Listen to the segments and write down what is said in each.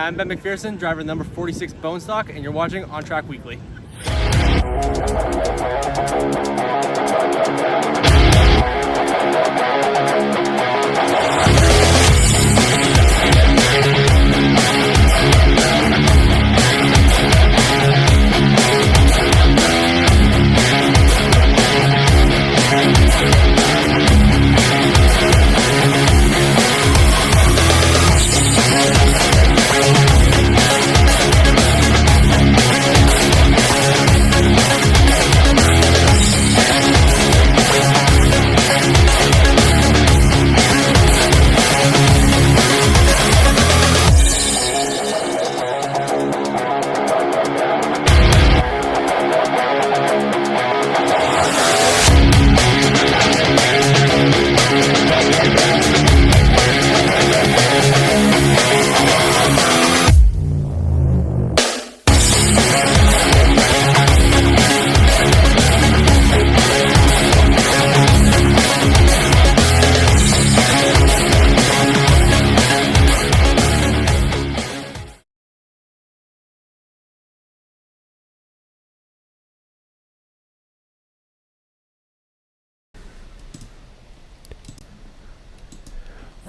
I'm Ben McPherson, driver number 46 Bone Stock, and you're watching ONTrack Weekly.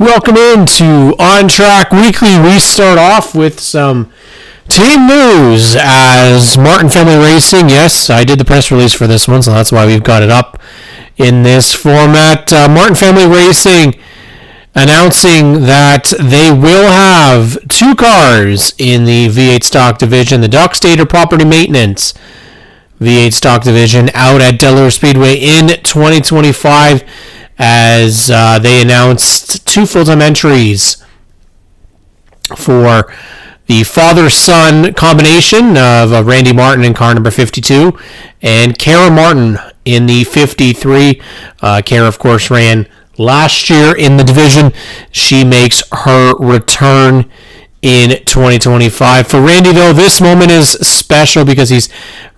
Welcome into ONTrack Weekly. We start off with some team news as Martin Family Racing. Yes, I did the press release for this one, so that's why we've got it up in this format. Martin Family Racing announcing that they will have 2 cars in the V8 stock division. The Doc Stater Property Maintenance V8 stock division out at Delaware Speedway in 2025. As they announced 2 full-time entries for the father-son combination of Randy Martin in car number 52 and Kara Martin in the 53. Kara, of course, ran last year in the division. She makes her return in 2025. For Randy, though, this moment is special because he's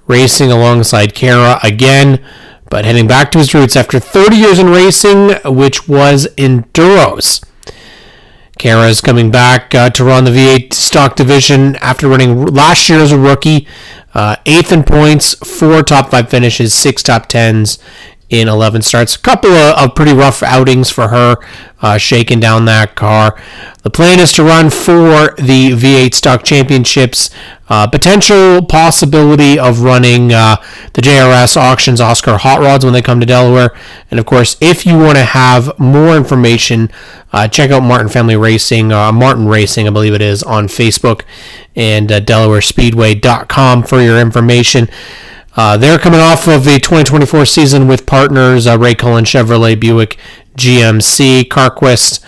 racing alongside Kara again, but heading back to his roots after 30 years in racing, which was enduros. Kara is coming back to run the V8 stock division after running last year as a rookie. 8th in points, 4 top 5 finishes, 6 top 10s in 11 starts. A couple of pretty rough outings for her, shaking down that car. The plan is to run for the V8 Stock Championships. Potential possibility of running the JRS Auctions Oscar Hot Rods when they come to Delaware. And of course, if you want to have more information, check out Martin Family Racing, Martin Racing, I believe it is, on Facebook, and DelawareSpeedway.com for your information. They're coming off of a 2024 season with partners Ray Cullen, Chevrolet, Buick, GMC, CarQuest,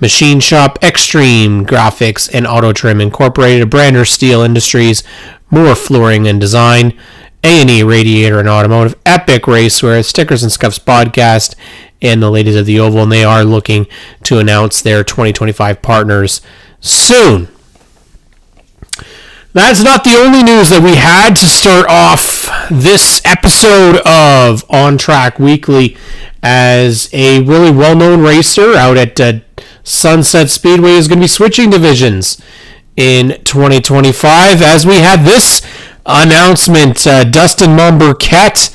Machine Shop, Extreme Graphics, and Auto Trim Incorporated, Brander Steel Industries, Moore Flooring and Design, A&E Radiator and Automotive, Epic Racewear, Stickers and Scuffs Podcast, and the Ladies of the Oval, and they are looking to announce their 2025 partners soon. That's not the only news that we had to start off this episode of ONTrack Weekly, as a really well-known racer out at Sunset Speedway is going to be switching divisions in 2025. As we had this announcement, Dustin Monburquette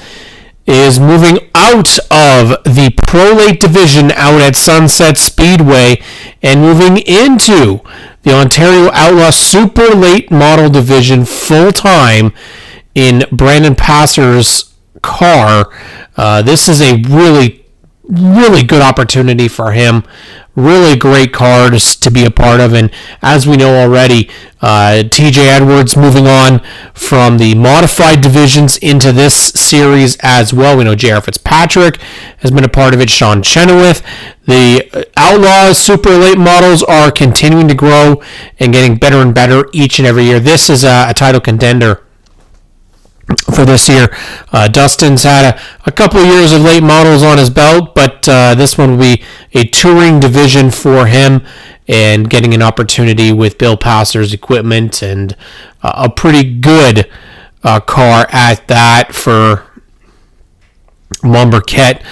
is moving out of the Pro Late division out at Sunset Speedway and moving into the Ontario Outlaw Super Late Model division full-time in Brandon Passer's car. This is a really good opportunity for him. Really great car to be a part of, and as we know already, TJ Edwards moving on from the modified divisions into this series as well. We know J.R. Fitzpatrick has been a part of it, Sean Chenoweth. The Outlaws Super Late models are continuing to grow and getting better and better each and every year. This is a title contender for this year. Dustin's had a couple of years of late models on his belt, but this one will be a touring division for him and getting an opportunity with Bill Passer's equipment and a pretty good car at that for Monburquette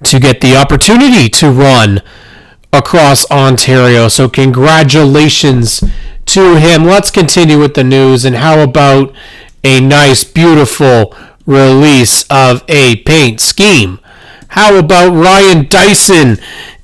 to get the opportunity to run across Ontario. So congratulations to him. Let's continue with the news. And how about a nice, beautiful release of a paint scheme? How about Ryan Dyson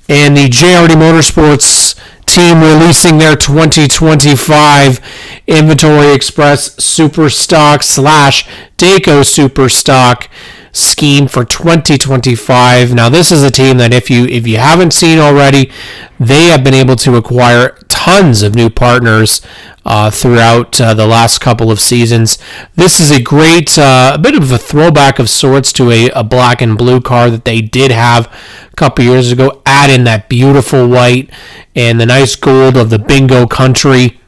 and the JRD Motorsports team releasing their 2025 Inventory Express Superstock / Daco Superstock scheme for 2025. Now, this is a team that if you haven't seen already, they have been able to acquire tons of new partners throughout the last couple of seasons. This is a great, a bit of a throwback of sorts to a black and blue car that they did have a couple years ago. Add in that beautiful white and the nice gold of the Bingo Country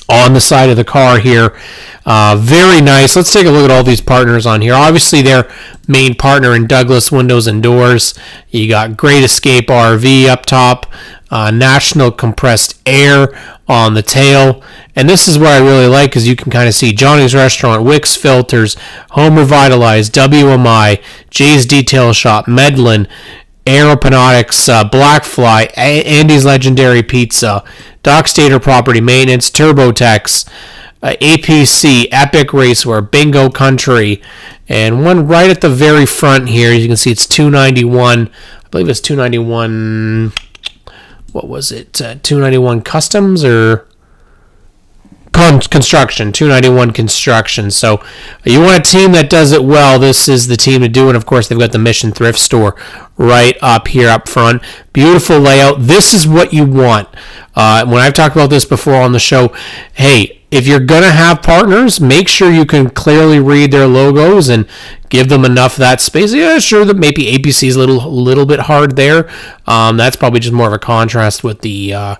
on the side of the car here. Very nice. Let's take a look at all these partners on here. Obviously, their main partner in Douglas Windows and Doors. You got Great Escape RV up top, National Compressed Air on the tail. And this is what I really like, because you can kind of see Johnny's Restaurant, Wix Filters, Home Revitalized, WMI, Jay's Detail Shop, Medlin, Aeropanautics, Blackfly, Andy's Legendary Pizza, Doc Stater Property Maintenance, TurboTax, APC, Epic Racewear, Bingo Country, and one right at the very front here. As you can see, it's 291. I believe it's 291. What was it? 291 Customs or Construction, 291 Construction. So you want a team that does it well, this is the team to do. And of course, they've got the Mission Thrift Store right up here up front. Beautiful layout. This is what you want. When I've talked about this before on the show, hey, if you're going to have partners, make sure you can clearly read their logos and give them enough of that space. Yeah, sure, that maybe APC is a little bit hard there. That's probably just more of a contrast with the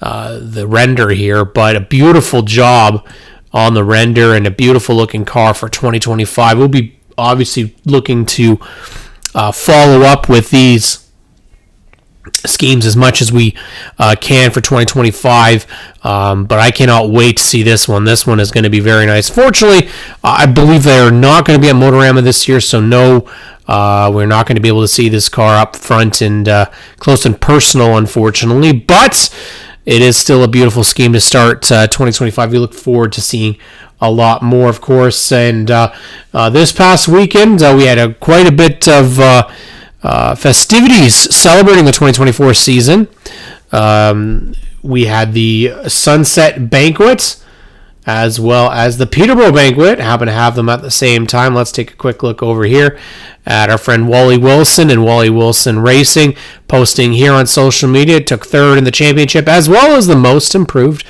render here, but a beautiful job on the render and a beautiful looking car for 2025. We'll be obviously looking to follow up with these schemes as much as we can for 2025, but I cannot wait to see this one. This one is going to be very nice. Fortunately, I believe they are not going to be at Motorama this year, so no, we're not going to be able to see this car up front and close and personal, unfortunately, but it is still a beautiful scheme to start 2025. We look forward to seeing a lot more, of course. And this past weekend, we had quite a bit of festivities celebrating the 2024 season. We had the Sunset Banquet as well as the Peterborough Banquet. Happen to have them at the same time. Let's take a quick look over here at our friend Wally Wilson and Wally Wilson Racing, posting here on social media. Took third in the championship as well as the most improved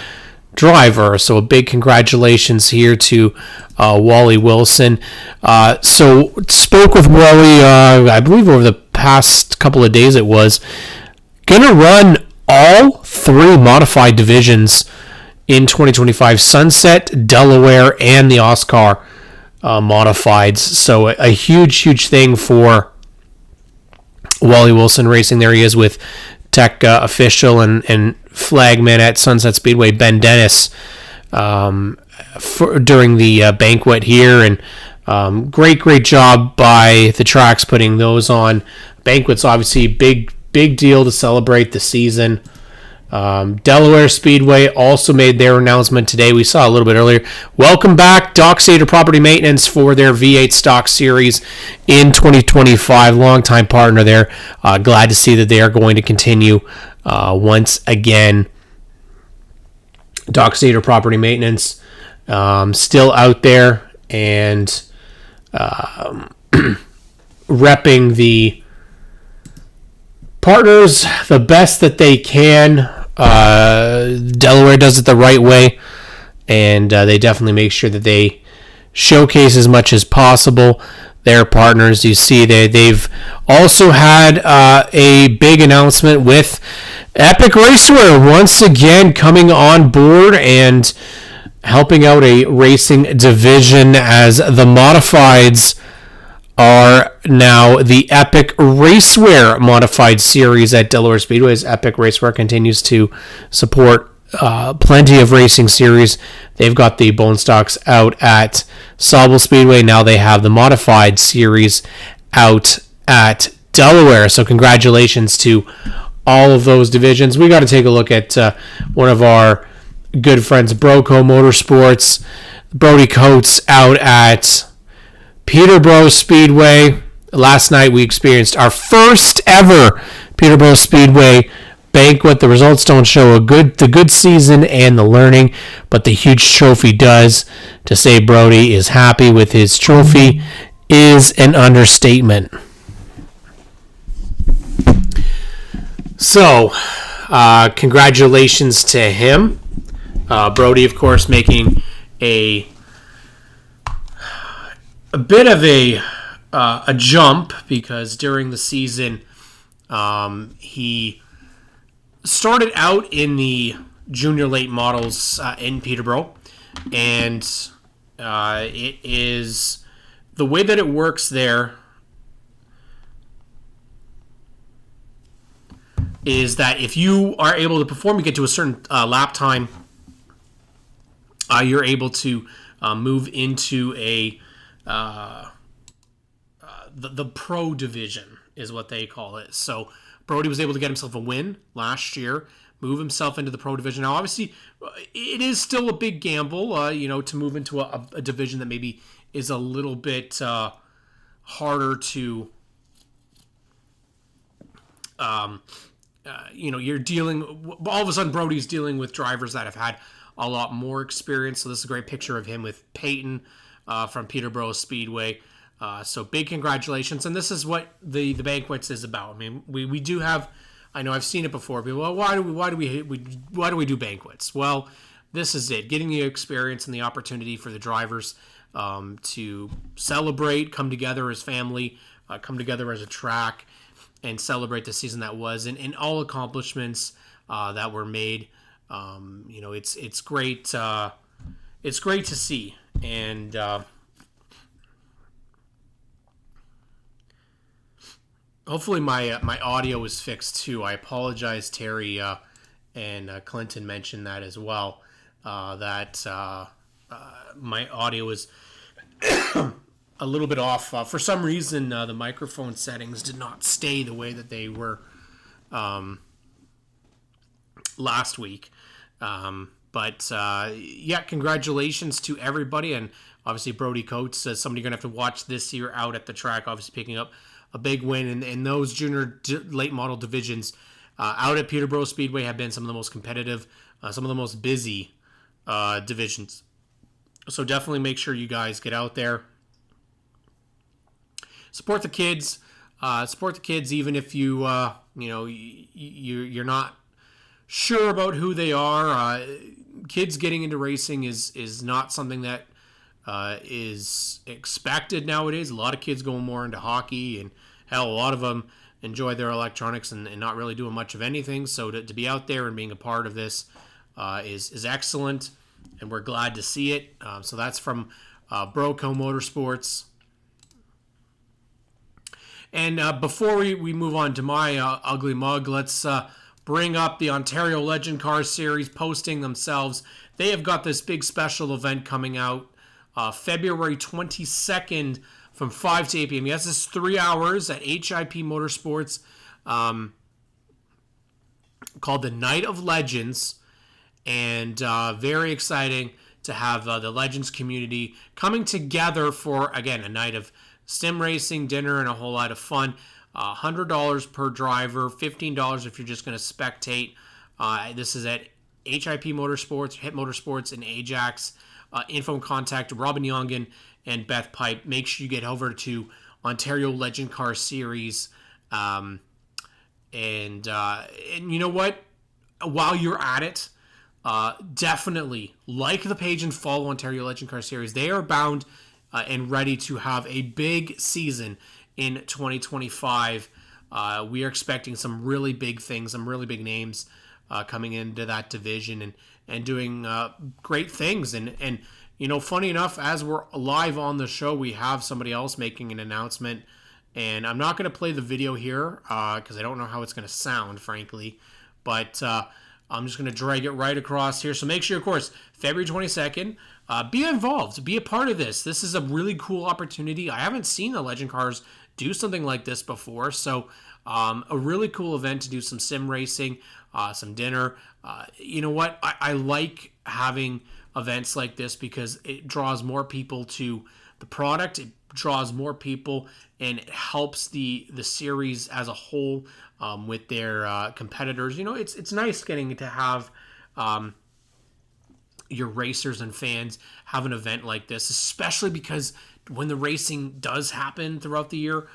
driver. So a big congratulations here to Wally Wilson. So spoke with Wally, I believe over the past couple of days it was. Gonna run all three modified divisions in 2025, Sunset, Delaware, and the Oscar modifieds. So a huge thing for Wally Wilson Racing. There he is with Tech official and flagman at Sunset Speedway, Ben Dennis, during the banquet here. And great job by the tracks putting those on. Banquet's obviously big deal to celebrate the season. Delaware Speedway also made their announcement today. We saw a little bit earlier. Welcome back, Doc Stater Property Maintenance, for their V8 Stock Series in 2025. Longtime partner there. Glad to see that they are going to continue once again. Doc Stater Property Maintenance still out there and repping the partners the best that they can. Delaware does it the right way, and they definitely make sure that they showcase as much as possible their partners. You see they've also had a big announcement with Epic Racewear once again coming on board and helping out a racing division, as the modifieds are now the Epic Racewear Modified Series at Delaware Speedway. As Epic Racewear continues to support plenty of racing series. They've got the bone stocks out at Sauble Speedway. Now they have the Modified Series out at Delaware. So congratulations to all of those divisions. We got to take a look at one of our good friends Broco Motorsports. Brody Coates out at Peterborough Speedway. Last night we experienced our first ever Peterborough Speedway banquet. The results don't show the good season and the learning, but the huge trophy does. To say Brody is happy with his trophy is an understatement. So, congratulations to him. Brody, of course, making a bit of a jump, because during the season he started out in the junior late models in Peterborough, and it is the way that it works there is that if you are able to perform, you get to a certain lap time, you're able to move into the pro division is what they call it. So Brody was able to get himself a win last year, move himself into the pro division. Now, obviously, it is still a big gamble, to move into a division that maybe is a little bit harder to, you're dealing, all of a sudden Brody's dealing with drivers that have had a lot more experience. So this is a great picture of him with Peyton from Peterborough Speedway. So big congratulations. And this is what the banquets is about. I mean, we do have, I know I've seen it before. People, well, why do we do banquets? Well, this is it. Getting the experience and the opportunity for the drivers to celebrate, come together as family, come together as a track, and celebrate the season that was, and all accomplishments that were made. It's great. It's great to see, and hopefully my audio is fixed too. I apologize, Terry and Clinton mentioned that as well. That my audio is a little bit off. For some reason, the microphone settings did not stay the way that they were last week. Congratulations to everybody. And obviously Brody Coates, somebody you're going to have to watch this year out at the track, obviously picking up a big win. And those junior late model divisions out at Peterborough Speedway have been some of the most competitive, some of the most busy divisions. So definitely make sure you guys get out there. Support the kids. Even if you're not sure about who they are. Kids getting into racing is not something that is expected nowadays. A lot of kids going more into hockey, and hell, a lot of them enjoy their electronics and not really doing much of anything. So to be out there and being a part of this is excellent, and we're glad to see it. So that's from Broco Motorsports. And before we move on to my ugly mug, let's bring up the Ontario Legend Car Series posting themselves. They have got this big special event coming out February 22nd from 5 to 8 p.m. Yes, it's 3 hours at HIP Motorsports, called the Night of Legends. And very exciting to have the Legends community coming together for, again, a night of sim racing, dinner, and a whole lot of fun. $100 per driver, $15 if you're just going to spectate. This is at HIP Motorsports, HIP Motorsports in Ajax. Info and contact Robin Yongen and Beth Pipe. Make sure you get over to Ontario Legend Car Series. And you know what? While you're at it, definitely like the page and follow Ontario Legend Car Series. They are bound and ready to have a big season in 2025. We are expecting some really big things, some really big names coming into that division and doing great things. And funny enough, as we're live on the show, we have somebody else making an announcement. And I'm not going to play the video here because I don't know how it's going to sound, frankly. But I'm just going to drag it right across here. So make sure, of course, February 22nd, be involved. Be a part of this. This is a really cool opportunity. I haven't seen the Legend Cars do something like this before. So a really cool event to do some sim racing, some dinner. You know what? I like having events like this because it draws more people to the product. It draws more people, and it helps the series as a whole with their competitors. It's nice getting to have your racers and fans have an event like this, especially because when the racing does happen throughout the year,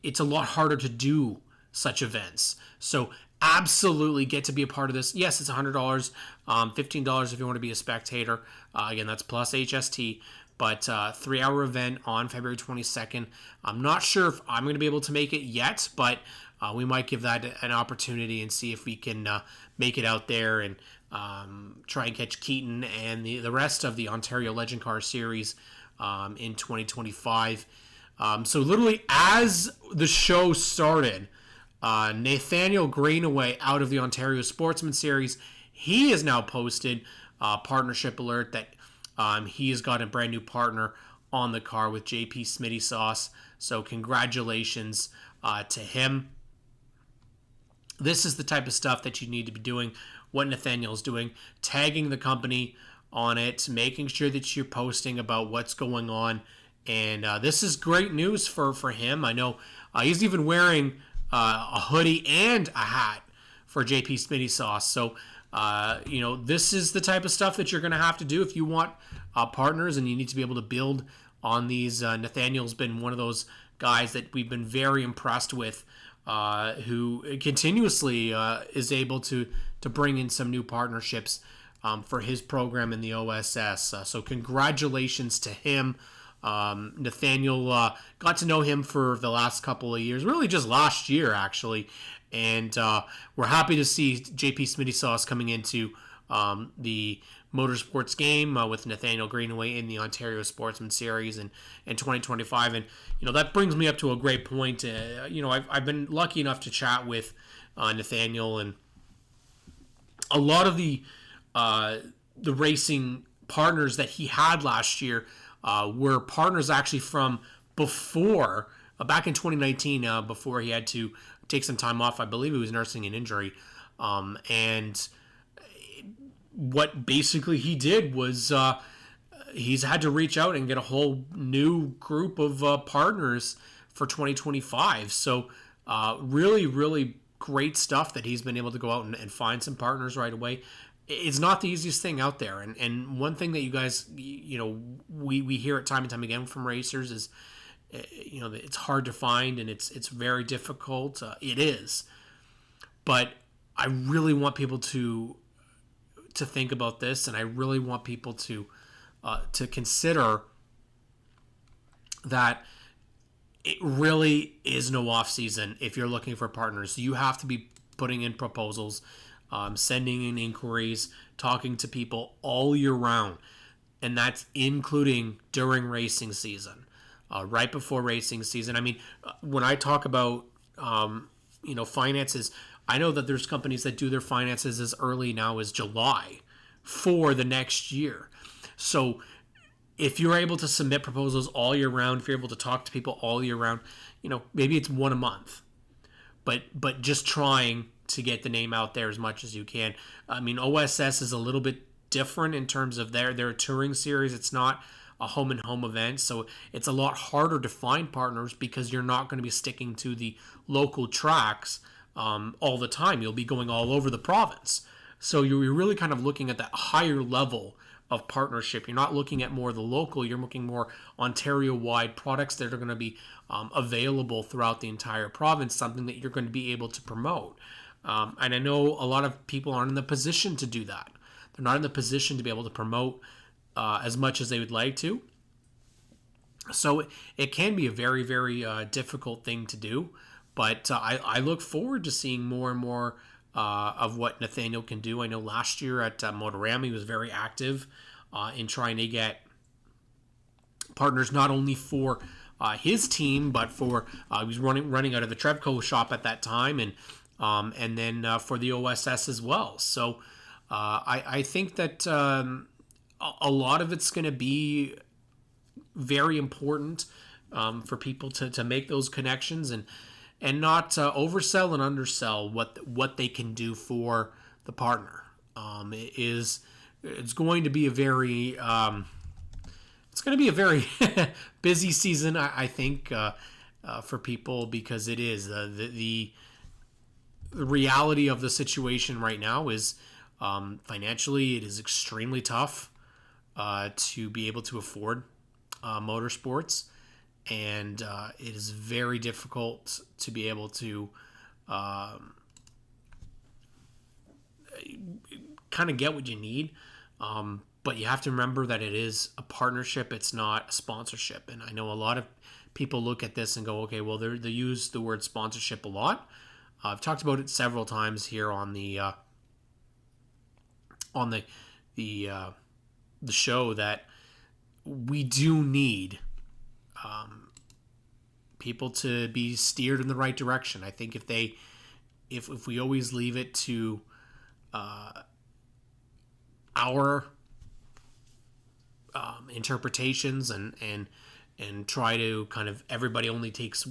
it's a lot harder to do such events. So absolutely get to be a part of this. Yes, it's $100, $15 if you want to be a spectator. Again, that's plus HST. But 3-hour event on February 22nd. I'm not sure if I'm going to be able to make it yet, but we might give that an opportunity and see if we can make it out there and try and catch Keaton and the rest of the Ontario Legend Car Series in 2025. So literally as the show started, Nathaniel Greenaway out of the Ontario Sportsman Series, he has now posted a partnership alert that he has got a brand new partner on the car with JP Smitty Sauce. So congratulations to him. This is the type of stuff that you need to be doing, what Nathaniel's doing, tagging the company on it, making sure that you're posting about what's going on. And this is great news for him. I know he's even wearing a hoodie and a hat for JP Smitty Sauce. So, this is the type of stuff that you're going to have to do if you want partners, and you need to be able to build on these. Nathaniel's been one of those guys that we've been very impressed with, who continuously is able to bring in some new partnerships for his program in the OSS. So congratulations to him. Nathaniel got to know him for the last couple of years, really just last year actually, and we're happy to see JP Smitty Sauce coming into the motorsports game with Nathaniel Greenaway in the Ontario Sportsman Series in 2025. And that brings me up to a great point. I've been lucky enough to chat with Nathaniel, and a lot of the racing partners that he had last year were partners actually from before, back in 2019, before he had to take some time off. I believe he was nursing an injury. And what basically he did was he's had to reach out and get a whole new group of partners for 2025. So really, really great stuff that he's been able to go out and find some partners right away. It's not the easiest thing out there. And one thing that you guys, we hear it time and time again from racers is, it's hard to find and it's very difficult. It is. But I really want people to think about this, and I really want people to consider that it really is no off season if you're looking for partners. You have to be putting in proposals, sending in inquiries, talking to people all year round, and that's including during racing season, right before racing season. I mean, when I talk about finances, I know that there's companies that do their finances as early now as July for the next year. So if you're able to submit proposals all year round, if you're able to talk to people all year round, maybe it's one a month, but just trying to get the name out there as much as you can. I mean, OSS is a little bit different in terms of their touring series. It's not a home and home event, so it's a lot harder to find partners because you're not going to be sticking to the local tracks all the time. You'll be going all over the province. So you're really kind of looking at that higher level of partnership. You're not looking at more the local, you're looking more Ontario-wide products that are going to be available throughout the entire province, something that you're going to be able to promote. And I know a lot of people aren't in the position to do that. They're not in the position to be able to promote as much as they would like to. So it can be a very, very difficult thing to do. But I look forward to seeing more and more of what Nathaniel can do. I know last year at Motorama, he was very active in trying to get partners not only for his team, but for he was running out of the Trevco shop at that time, and then for the OSS as well. So I think that a lot of it's going to be very important for people to make those connections and not oversell and undersell what they can do for the partner. It is it's going to be a very busy season, I think, for people, because it is the reality of the situation right now is financially it is extremely tough to be able to afford motorsports, and it is very difficult to be able to kind of get what you need. But you have to remember that it is a partnership. It's not a sponsorship. And I know a lot of people look at this and go, okay, well, they use the word sponsorship a lot. I've talked about it several times here on the show that we do need people to be steered in the right direction. I think if we always leave it to our interpretations and try to kind of, everybody only takes,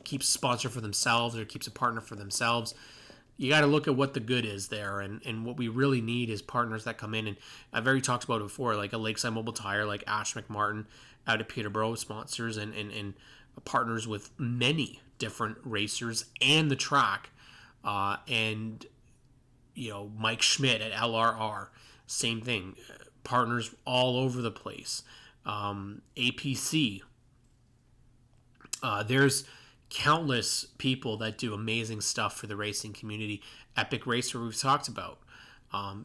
keeps a sponsor for themselves or keeps a partner for themselves. You got to look at what the good is there, and what we really need is partners that come in. And I've already talked about it before, like a Lakeside Mobile Tire, like Ash McMartin out of Peterborough, sponsors and partners with many different racers and the track, and Mike Schmidt at LRR, same thing, partners all over the place. APC, there's countless people that do amazing stuff for the racing community. Epic Racer, we've talked about.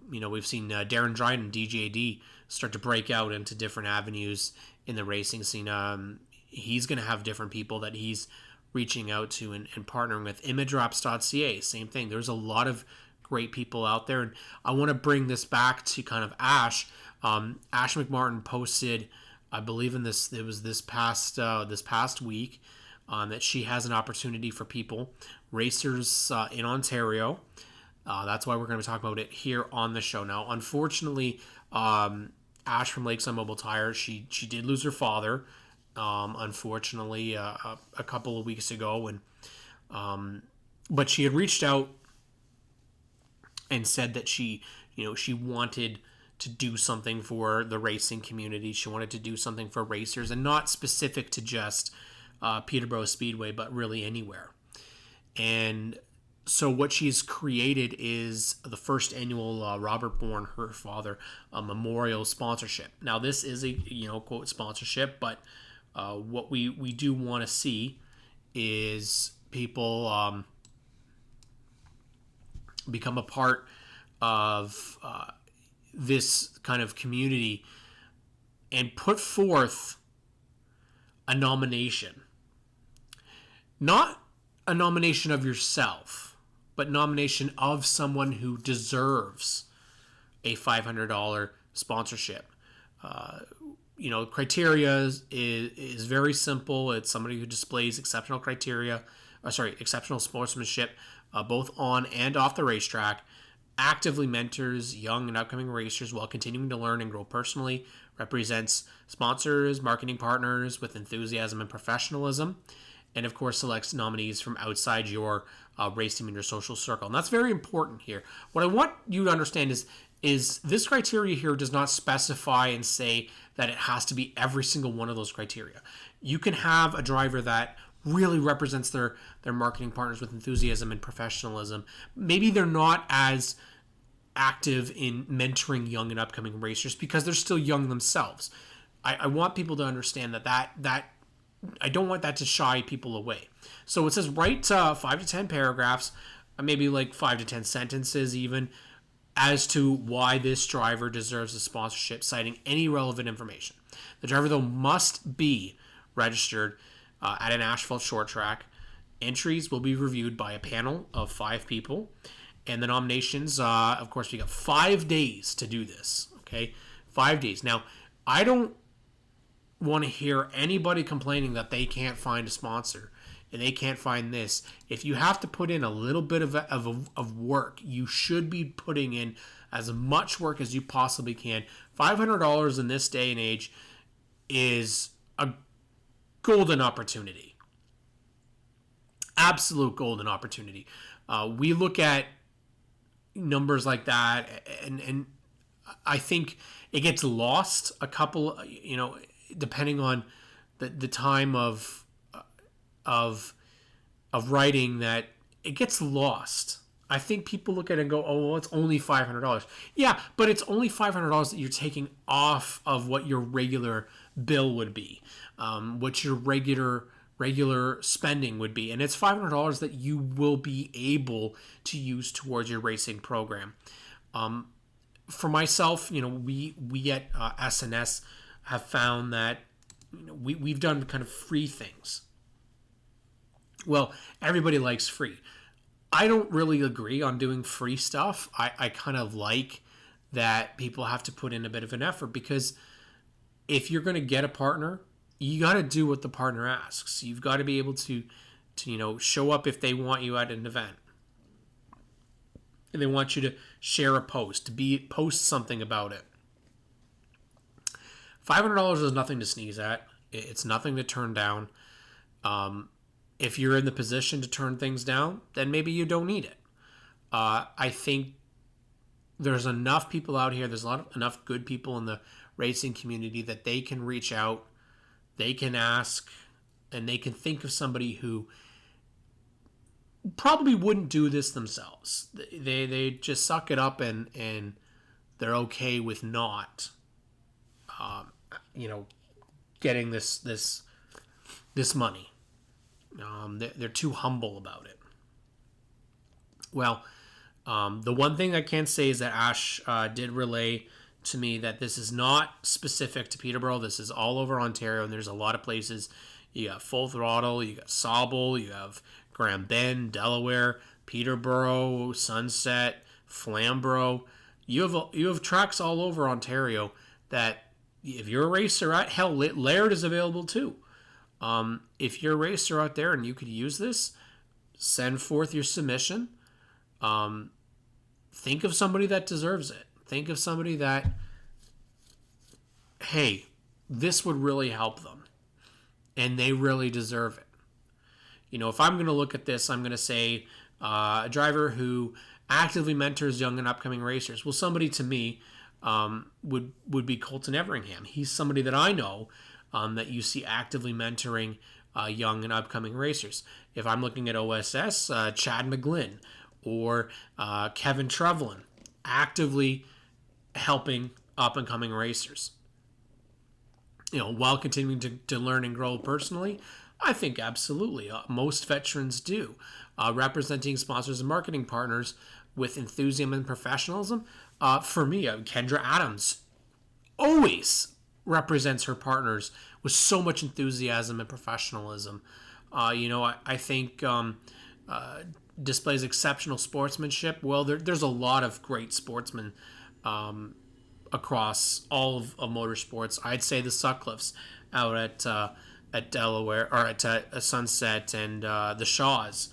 We've seen Darren Dryden, DJD, start to break out into different avenues in the racing scene. He's going to have different people that he's reaching out to and partnering with. ImageWraps.ca, same thing. There's a lot of great people out there, and I want to bring this back to kind of Ash. Ash McMartin posted, I believe it was this past week, that she has an opportunity for people, racers in Ontario. That's why we're going to be talking about it here on the show. Now, unfortunately, Ash from Lakeside Mobile Tire, she did lose her father, unfortunately, a couple of weeks ago, and but she had reached out and said that she wanted to do something for the racing community. She wanted to do something for racers, and not specific to just Peterborough Speedway, but really anywhere. And so what she's created is the first annual Robert Bourne, her father, memorial sponsorship. Now, this is a quote sponsorship, but what we do want to see is people become a part of this kind of community and put forth a nomination. Not a nomination of yourself, but nomination of someone who deserves a $500 sponsorship. Criteria is very simple. It's somebody who displays exceptional exceptional sportsmanship, both on and off the racetrack, actively mentors young and upcoming racers while continuing to learn and grow personally, represents sponsors, marketing partners with enthusiasm and professionalism, and of course selects nominees from outside your race team and your social circle. And that's very important here. What I want you to understand is this criteria here does not specify and say that it has to be every single one of those criteria. You can have a driver that really represents their marketing partners with enthusiasm and professionalism. Maybe they're not as active in mentoring young and upcoming racers because they're still young themselves. I want people to understand that I don't want that to shy people away. So it says write 5 to 10 paragraphs, maybe like 5 to 10 sentences even, as to why this driver deserves a sponsorship, citing any relevant information. The driver, though, must be registered at an asphalt short track. Entries will be reviewed by a panel of 5 people. And the nominations, of course, we got 5 days to do this. Okay, 5 days. Now, I don't want to hear anybody complaining that they can't find a sponsor and they can't find this. If you have to put in a little bit of work, you should be putting in as much work as you possibly can. $500 in this day and age is a golden opportunity. Absolute golden opportunity. We look at numbers like that, and I think it gets lost a couple, depending on the time of writing, that it gets lost. I think people look at it and go, "Oh, well, it's only $500." Yeah, but it's only $500 that you're taking off of what your regular bill would be, what your regular spending would be, and it's $500 that you will be able to use towards your racing program. For myself, we at SNS have found that we've done kind of free things. Well, everybody likes free. I don't really agree on doing free stuff. I kind of like that people have to put in a bit of an effort, because if you're going to get a partner, you got to do what the partner asks. You've got to be able to show up if they want you at an event, and they want you to share a post, to post something about it. $500 is nothing to sneeze at. It's nothing to turn down. If you're in the position to turn things down, then maybe you don't need it. I think there's enough people out here, there's enough good people in the racing community that they can reach out, they can ask, and they can think of somebody who probably wouldn't do this themselves. They just suck it up, and they're okay with not, getting this money. They're too humble about it. Well, the one thing I can say is that Ash did relay to me that this is not specific to Peterborough. This is all over Ontario, and there's a lot of places. You got Full Throttle, you got Sauble, you have Grand Bend, Delaware, Peterborough, Sunset, Flamborough. You have tracks all over Ontario that if you're a racer at, hell, Laird is available too. If you're a racer out there and you could use this, send forth your submission. Think of somebody that deserves it. Think of somebody that, hey, this would really help them, and they really deserve it. If I'm going to look at this, I'm going to say a driver who actively mentors young and upcoming racers. Well, somebody to me would be Colton Everingham. He's somebody that I know that you see actively mentoring young and upcoming racers. If I'm looking at OSS, Chad McGlynn or Kevin Trevlin, actively helping up-and-coming racers. While continuing to learn and grow personally, I think absolutely. Most veterans do. Representing sponsors and marketing partners with enthusiasm and professionalism. For me, Kendra Adams always represents her partners with so much enthusiasm and professionalism. I think displays exceptional sportsmanship. Well, there's a lot of great sportsmen across all of motorsports. I'd say the Sutcliffes out at Delaware, or at Sunset, and the Shaws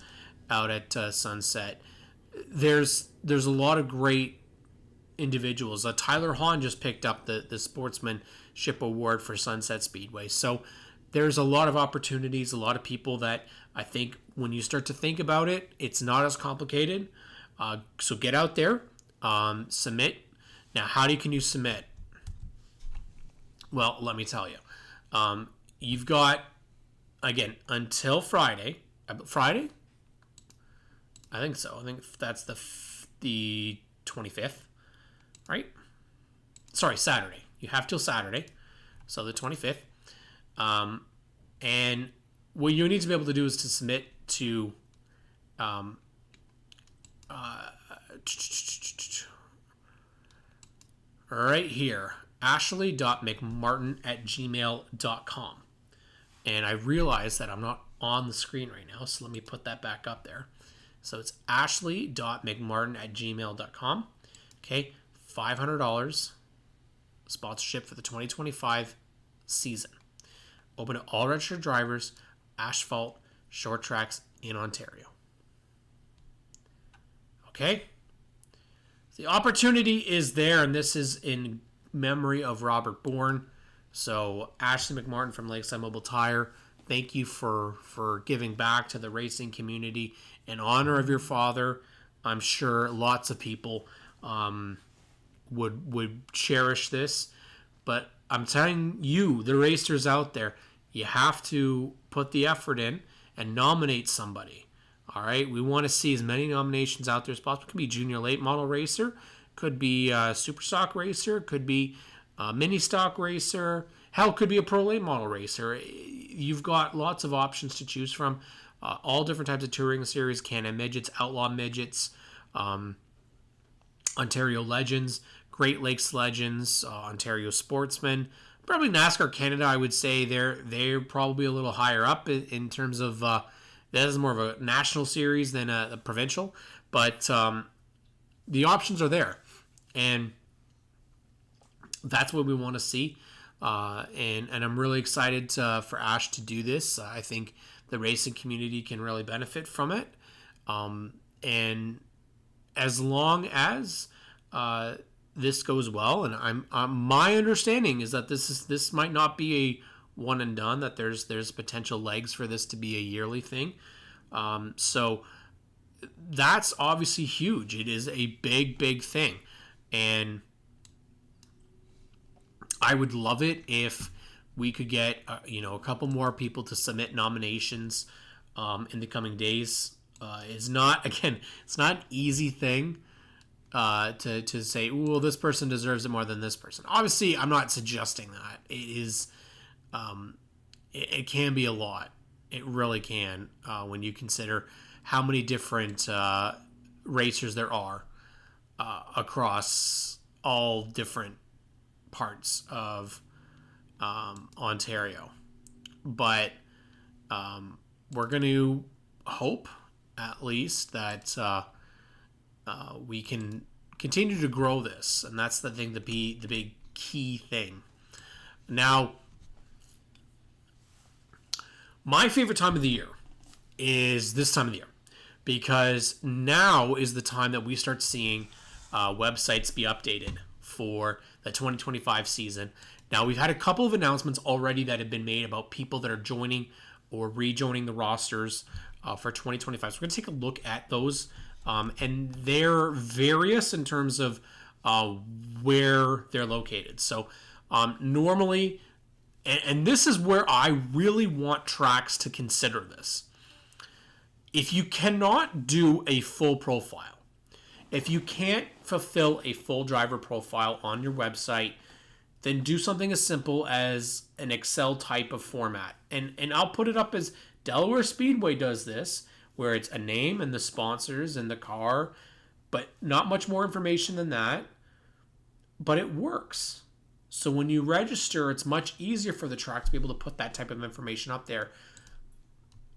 out at Sunset. There's a lot of great individuals. Tyler Hahn just picked up the Sportsmanship Award for Sunset Speedway. So there's a lot of opportunities, a lot of people that I think when you start to think about it, it's not as complicated. So get out there, submit. Now, can you submit? Well, let me tell you. You've got, again, until Friday. Friday? I think so. I think that's the 25th, right? Sorry, Saturday. You have till Saturday, so the 25th. And what you need to be able to do is to submit to right here, ashley.mcmartin@gmail.com. And I realize that I'm not on the screen right now, so let me put that back up there. So it's ashley.mcmartin@gmail.com. Okay, $500 sponsorship for the 2025 season. Open to all registered drivers, asphalt, short tracks in Ontario. Okay? The opportunity is there, and this is in memory of Robert Bourne. So, Ashley McMartin from Lakeside Mobile Tire, thank you for giving back to the racing community in honor of your father. I'm sure lots of people would cherish this. But I'm telling you, the racers out there, you have to put the effort in and nominate somebody. All right, we want to see as many nominations out there as possible. It could be junior late model racer, could be super stock racer, could be mini stock racer. Hell, could be a pro late model racer. You've got lots of options to choose from. All different types of touring series: Can-Am midgets, outlaw midgets, Ontario Legends, Great Lakes Legends, Ontario Sportsmen. Probably NASCAR Canada, I would say they're probably a little higher up in terms of that is more of a national series than a provincial, but the options are there, and that's what we want to see. And I'm really excited for Ash to do this. I think the racing community can really benefit from it, and as long as this goes well, and my understanding is that this might not be a one and done, that there's potential legs for this to be a yearly thing. So that's obviously huge. It is a big thing, and I would love it if we could get a couple more people to submit nominations in the coming days. It's not an easy thing to say, well, this person deserves it more than this person. Obviously, I'm not suggesting that. It is, it can be a lot. It really can when you consider how many different racers there are across all different parts of Ontario. But we're going to hope, at least, that we can continue to grow this, and that's the thing, the big key thing. Now, my favorite time of the year is this time of the year, because now is the time that we start seeing websites be updated for the 2025 season. Now, we've had a couple of announcements already that have been made about people that are joining or rejoining the rosters for 2025. So we're going to take a look at those, and they're various in terms of where they're located. So normally, and this is where I really want tracks to consider this. If you cannot do a full profile, if you can't fulfill a full driver profile on your website, then do something as simple as an Excel type of format. And I'll put it up as Delaware Speedway does this, where it's a name and the sponsors and the car, but not much more information than that. But it works. So when you register, it's much easier for the track to be able to put that type of information up there.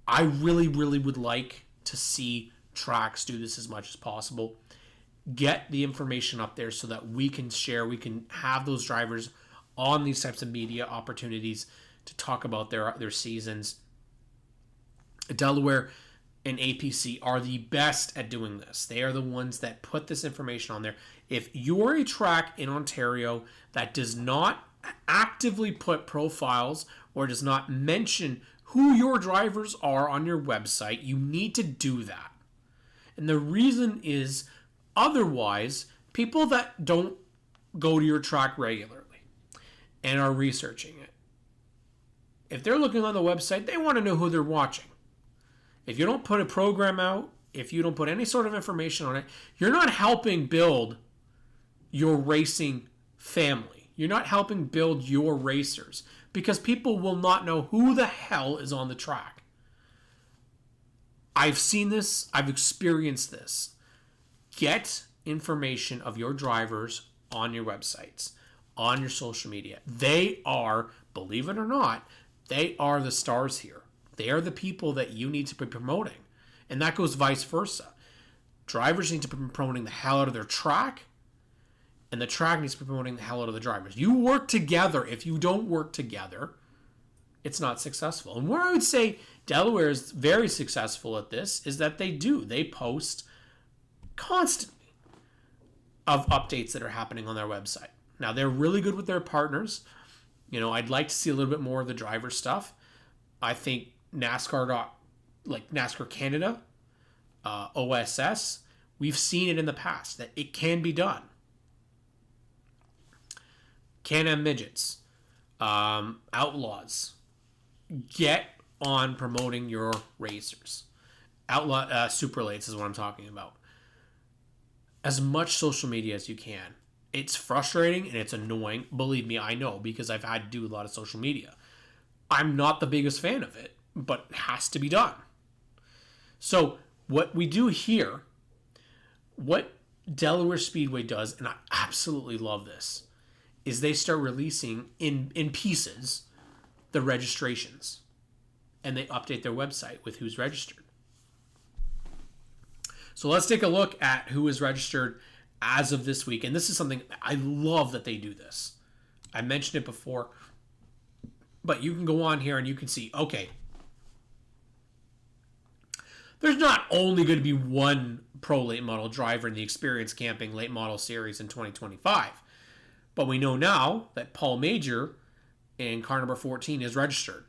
I really would like to see tracks do this as much as possible. Get the information up there so that we can share, we can have those drivers on these types of media opportunities to talk about their seasons. Delaware and APC are the best at doing this. They are the ones that put this information on there. If you're a track in Ontario that does not actively put profiles or does not mention who your drivers are on your website, you need to do that. And the reason is, otherwise, people that don't go to your track regularly and are researching it, if they're looking on the website, they want to know who they're watching. If you don't put a program out, if you don't put any sort of information on it, you're not helping build your racing family. You're not helping build your racers, because people will not know who the hell is on the track. I've seen this. I've experienced this. Get information of your drivers on your websites, on your social media. They are, believe it or not, they are the stars here. They are the people that you need to be promoting. And that goes vice versa. Drivers need to be promoting the hell out of their track, and the track needs to be promoting the hell out of the drivers. You work together. If you don't work together, it's not successful. And where I would say Delaware is very successful at this is that they post constantly of updates that are happening on their website. Now, they're really good with their partners. I'd like to see a little bit more of the driver stuff. I think NASCAR Canada, OSS, we've seen it in the past that it can be done. Can-Am Midgets, Outlaws, get on promoting your racers. Super Lates is what I'm talking about. As much social media as you can. It's frustrating and it's annoying. Believe me, I know, because I've had to do a lot of social media. I'm not the biggest fan of it, but it has to be done. So what we do here, what Delaware Speedway does, and I absolutely love this, is they start releasing in pieces the registrations. And they update their website with who's registered. So let's take a look at who is registered as of this week. And this is something I love that they do this. I mentioned it before, but you can go on here and you can see, okay, there's not only going to be one pro late model driver in the Experience Camping Late Model Series in 2025, but we know now that Paul Major in car number 14 is registered.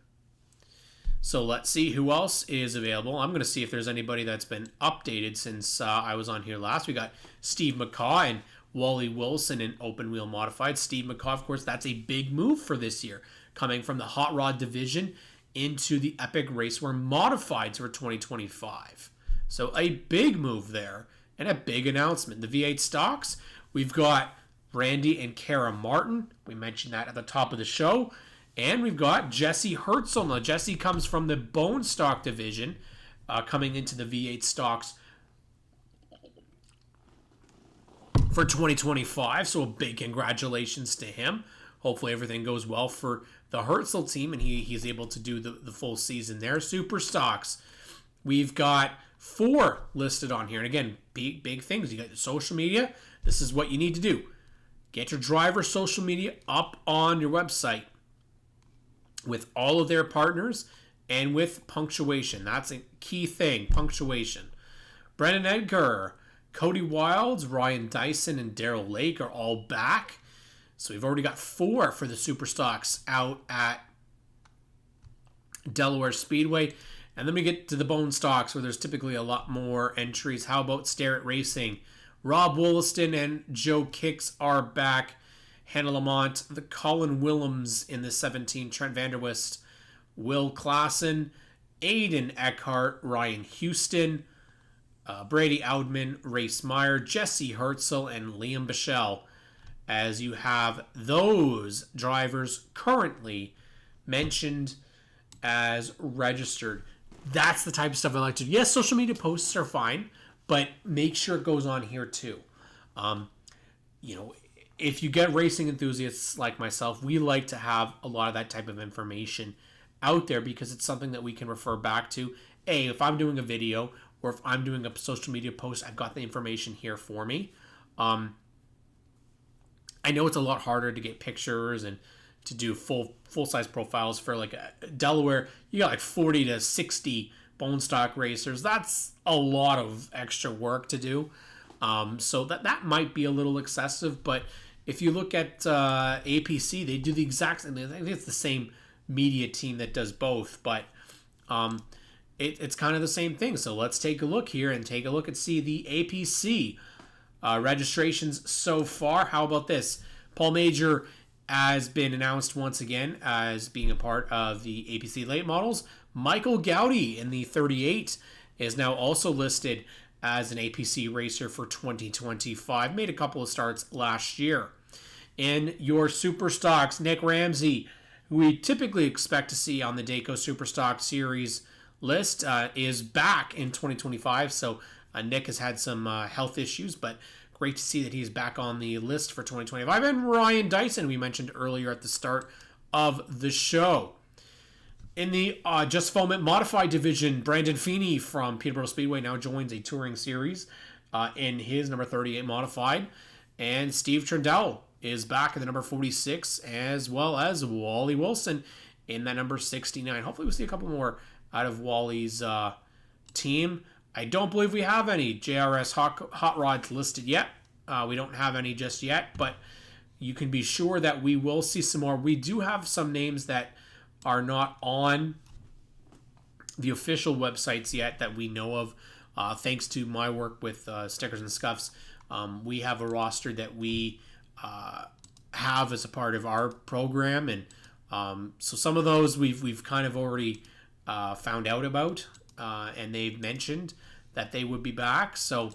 So let's see who else is available. I'm going to see if there's anybody that's been updated since I was on here last. We got Steve McCaw and Wally Wilson in open wheel modified. Steve McCaw, of course, that's a big move for this year, coming from the hot rod division into the Epic Raceware modifieds for 2025. So a big move there and a big announcement. The V8 stocks, we've got Randy and Kara Martin. We mentioned that at the top of the show. And we've got Jesse Herzl. Now, Jesse comes from the Bone Stock division, coming into the V8 stocks for 2025. So a big congratulations to him. Hopefully everything goes well for the Herzl team, and he's able to do the full season there. Super stocks. We've got 4 listed on here. And again, big things. You got the social media. This is what you need to do. Get your driver social media up on your website with all of their partners and with punctuation. That's a key thing, punctuation. Brendan Edgar, Cody Wilds, Ryan Dyson, and Daryl Lake are all back. So we've already got 4 for the Super Stocks out at Delaware Speedway. And then we get to the Bone Stocks, where there's typically a lot more entries. How about Starrett Racing? Rob Wollaston and Joe Kicks are back. Hannah Lamont, the Colin Willems in the 17, Trent Vanderwist, Will Klassen, Aiden Eckhart, Ryan Houston, Brady Oudman, Race Meyer, Jesse Herzl, and Liam Bichelle, as you have those drivers currently mentioned as registered. That's the type of stuff I like to do. Yes, social media posts are fine, but make sure it goes on here too. If you get racing enthusiasts like myself, we like to have a lot of that type of information out there because it's something that we can refer back to. If I'm doing a video or if I'm doing a social media post, I've got the information here for me. I know it's a lot harder to get pictures and to do full-size profiles for like Delaware. You got like 40 to 60 bone stock racers. That's a lot of extra work to do. So that might be a little excessive, but if you look at APC, they do the exact same. I think it's the same media team that does both, but it's kind of the same thing. So let's take a look here and take a look and see the APC registrations so far. How about this? Paul Major has been announced once again as being a part of the APC late models. Michael Gowdy in the 38 is now also listed as an APC racer for 2025. Made a couple of starts last year. In your Super Stocks, Nick Ramsey, who we typically expect to see on the Dayco Super Stock Series list, is back in 2025. So Nick has had some health issues, but great to see that he's back on the list for 2025. And Ryan Dyson, we mentioned earlier at the start of the show. In the Just Foment Modified division, Brandon Feeney from Peterborough Speedway now joins a touring series in his number 38 Modified. And Steve Trundell is back in the number 46, as well as Wally Wilson in that number 69. Hopefully we'll see a couple more out of Wally's team. I don't believe we have any JRS hot rods listed yet. We don't have any just yet, but you can be sure that we will see some more. We do have some names that are not on the official websites yet that we know of. Thanks to my work with Stickers and Scuffs, we have a roster that we have as a part of our program, and so some of those we've kind of already found out about, and they've mentioned that they would be back. So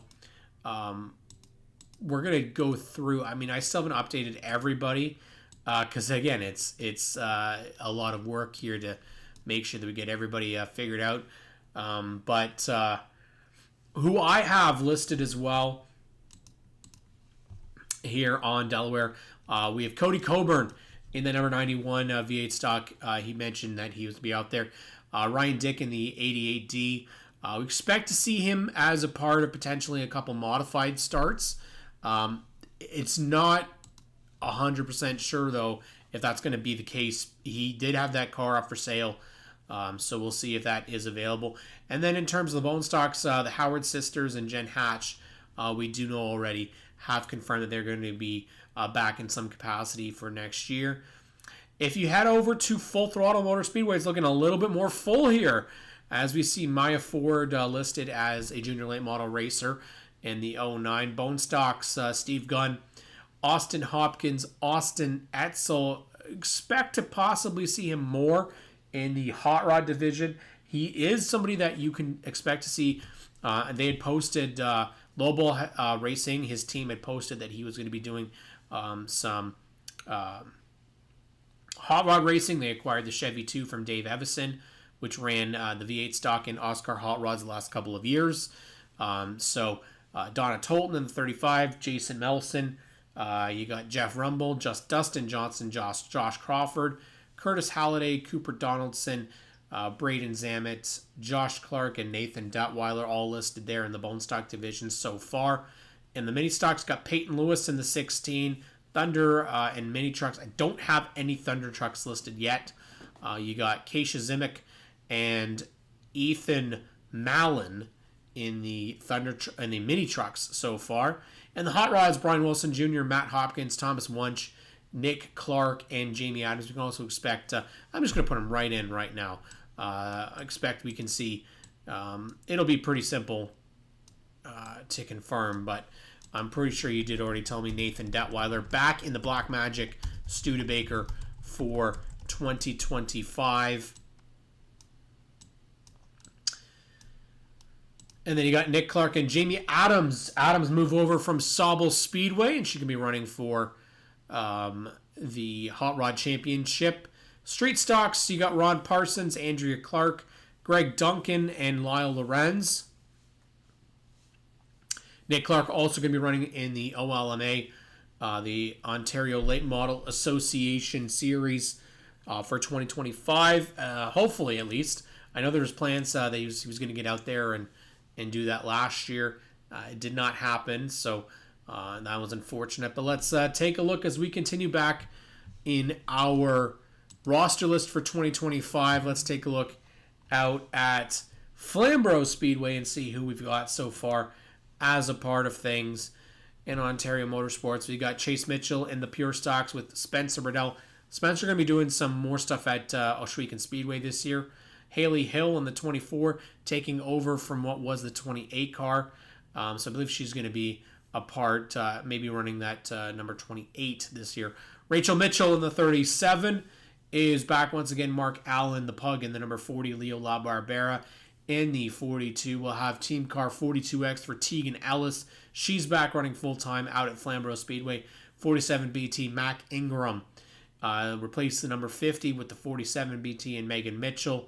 we're gonna go through. I mean, I still haven't updated everybody because again, it's a lot of work here to make sure that we get everybody figured out. But who I have listed as well here on Delaware, we have Cody Coburn in the number 91 V8 stock. He mentioned that he was to be out there. Ryan Dick in the 88D. We expect to see him as a part of potentially a couple modified starts. It's not 100% sure, though, if that's going to be the case. He did have that car up for sale, so we'll see if that is available. And then in terms of the bone stocks, the Howard sisters and Jen Hatch, we do know already, have confirmed that they're going to be back in some capacity for next year. If you head over to Full Throttle Motor Speedway, it's looking a little bit more full here, as we see Maya Ford listed as a junior late model racer in the 09. Bone stocks, Steve Gunn, Austin Hopkins, Austin Etzel. Expect to possibly see him more in the hot rod division. He is somebody that you can expect to see. They had posted, Lowball Racing, his team had posted that he was going to be doing some hot rod racing. They acquired the Chevy 2 from Dave Evison, which ran the V8 stock in Oscar hot rods the last couple of years. So Donna Tolton in the 35, Jason Melson. You got Jeff Rumble, Dustin Johnson, Josh Crawford, Curtis Halliday, Cooper Donaldson, Braden Zamet, Josh Clark, and Nathan Detweiler, all listed there in the bone stock division so far. In the mini stocks, got Peyton Lewis in the 16, Thunder and mini trucks. I don't have any Thunder trucks listed yet. You got Keisha Zimick and Ethan Mallon in the in the mini trucks so far. And the hot rods, Brian Wilson Jr., Matt Hopkins, Thomas Wunsch, Nick Clark, and Jamie Adams. We can also expect, I'm just going to put them right in right now. Expect we can see, it'll be pretty simple to confirm, but I'm pretty sure you did already tell me Nathan Detweiler back in the Black Magic Studebaker for 2025. And then you got Nick Clark and Jamie Adams. Adams move over from Sauble Speedway, and she can be running for the Hot Rod Championship. Street stocks, you got Ron Parsons, Andrea Clark, Greg Duncan, and Lyle Lorenz. Nick Clark also going to be running in the OLMA, the Ontario Late Model Association Series for 2025, hopefully at least. I know there's plans that he was going to get out there and do that last year. It did not happen, so that was unfortunate. But let's take a look as we continue back in our roster list for 2025. Let's take a look out at Flamborough Speedway and see who we've got so far as a part of things in Ontario Motorsports. We got Chase Mitchell in the pure stocks with Spencer Riddell. Spencer going to be doing some more stuff at Ohsweken Speedway this year. Haley Hill in the 24, taking over from what was the 28 car. So I believe she's going to be a part, maybe running that number 28 this year. Rachel Mitchell in the 37 is back once again. Mark Allen, the Pug, in the number 40. Leo LaBarbera in the 42. We'll have Team Car 42X for Tegan Ellis. She's back running full-time out at Flamborough Speedway. 47 BT, Mac Ingram. Replaced the number 50 with the 47 BT and Megan Mitchell.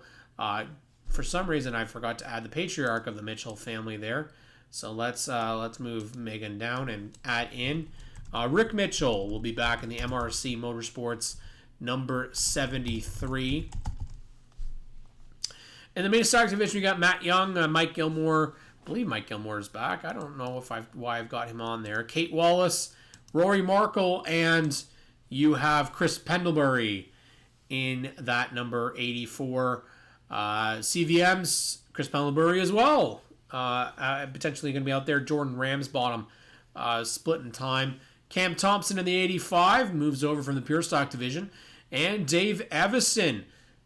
For some reason, I forgot to add the patriarch of the Mitchell family there. So let's move Megan down and add in. Rick Mitchell will be back in the MRC Motorsports number 73. In the main stock division, we got Matt Young, Mike Gilmore. I believe Mike Gilmore is back. I don't know why I've got him on there. Kate Wallace, Rory Markle, and you have Chris Pendlebury in that number 84. CVM's Chris Pendlebury as well. Potentially going to be out there. Jordan Ramsbottom split in time. Cam Thompson in the 85 moves over from the Pure Stock division. And Dave Evison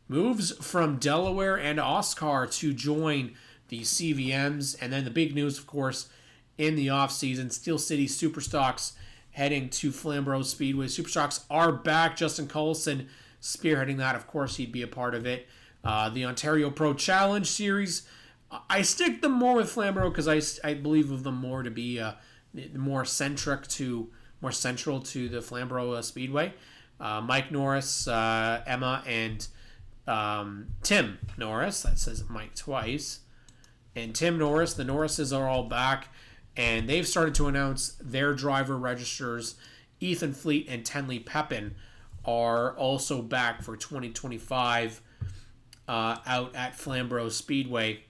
moves from Delaware and Oscar to join the CVMs. And then the big news, of course, in the offseason, Steel City Superstocks heading to Flamborough Speedway. Superstocks are back. Justin Collison spearheading that. Of course, he'd be a part of it. The Ontario Pro Challenge Series, I stick them more with Flamborough because I believe of them more to be more central to the Flamborough Speedway. Mike Norris, Emma, and Tim Norris. That says Mike twice. And Tim Norris, the Norrises are all back, and they've started to announce their driver registers. Ethan Fleet and Tenley Pepin are also back for 2025 out at Flamborough Speedway.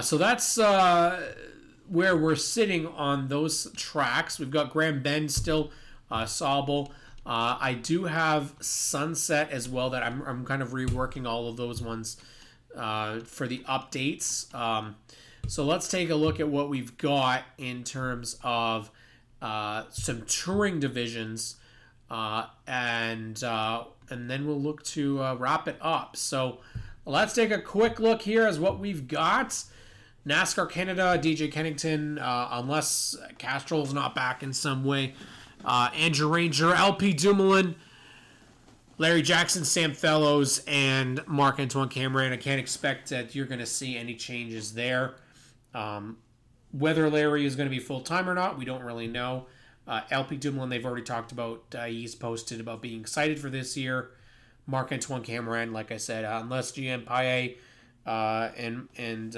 So that's where we're sitting on those tracks. We've got Grand Bend still, Sauble. I do have Sunset as well that I'm kind of reworking all of those ones for the updates. So let's take a look at what we've got in terms of some touring divisions, and then we'll look to wrap it up. So let's take a quick look here as what we've got. NASCAR Canada, DJ Kennington, unless Castrol's not back in some way. Andrew Ranger, LP Dumoulin, Larry Jackson, Sam Fellows, and Marc-Antoine Cameron. I can't expect that you're going to see any changes there. Whether Larry is going to be full-time or not, we don't really know. LP Dumoulin, they've already talked about. He's posted about being excited for this year. Marc-Antoine Cameron, like I said, unless GM Paillet and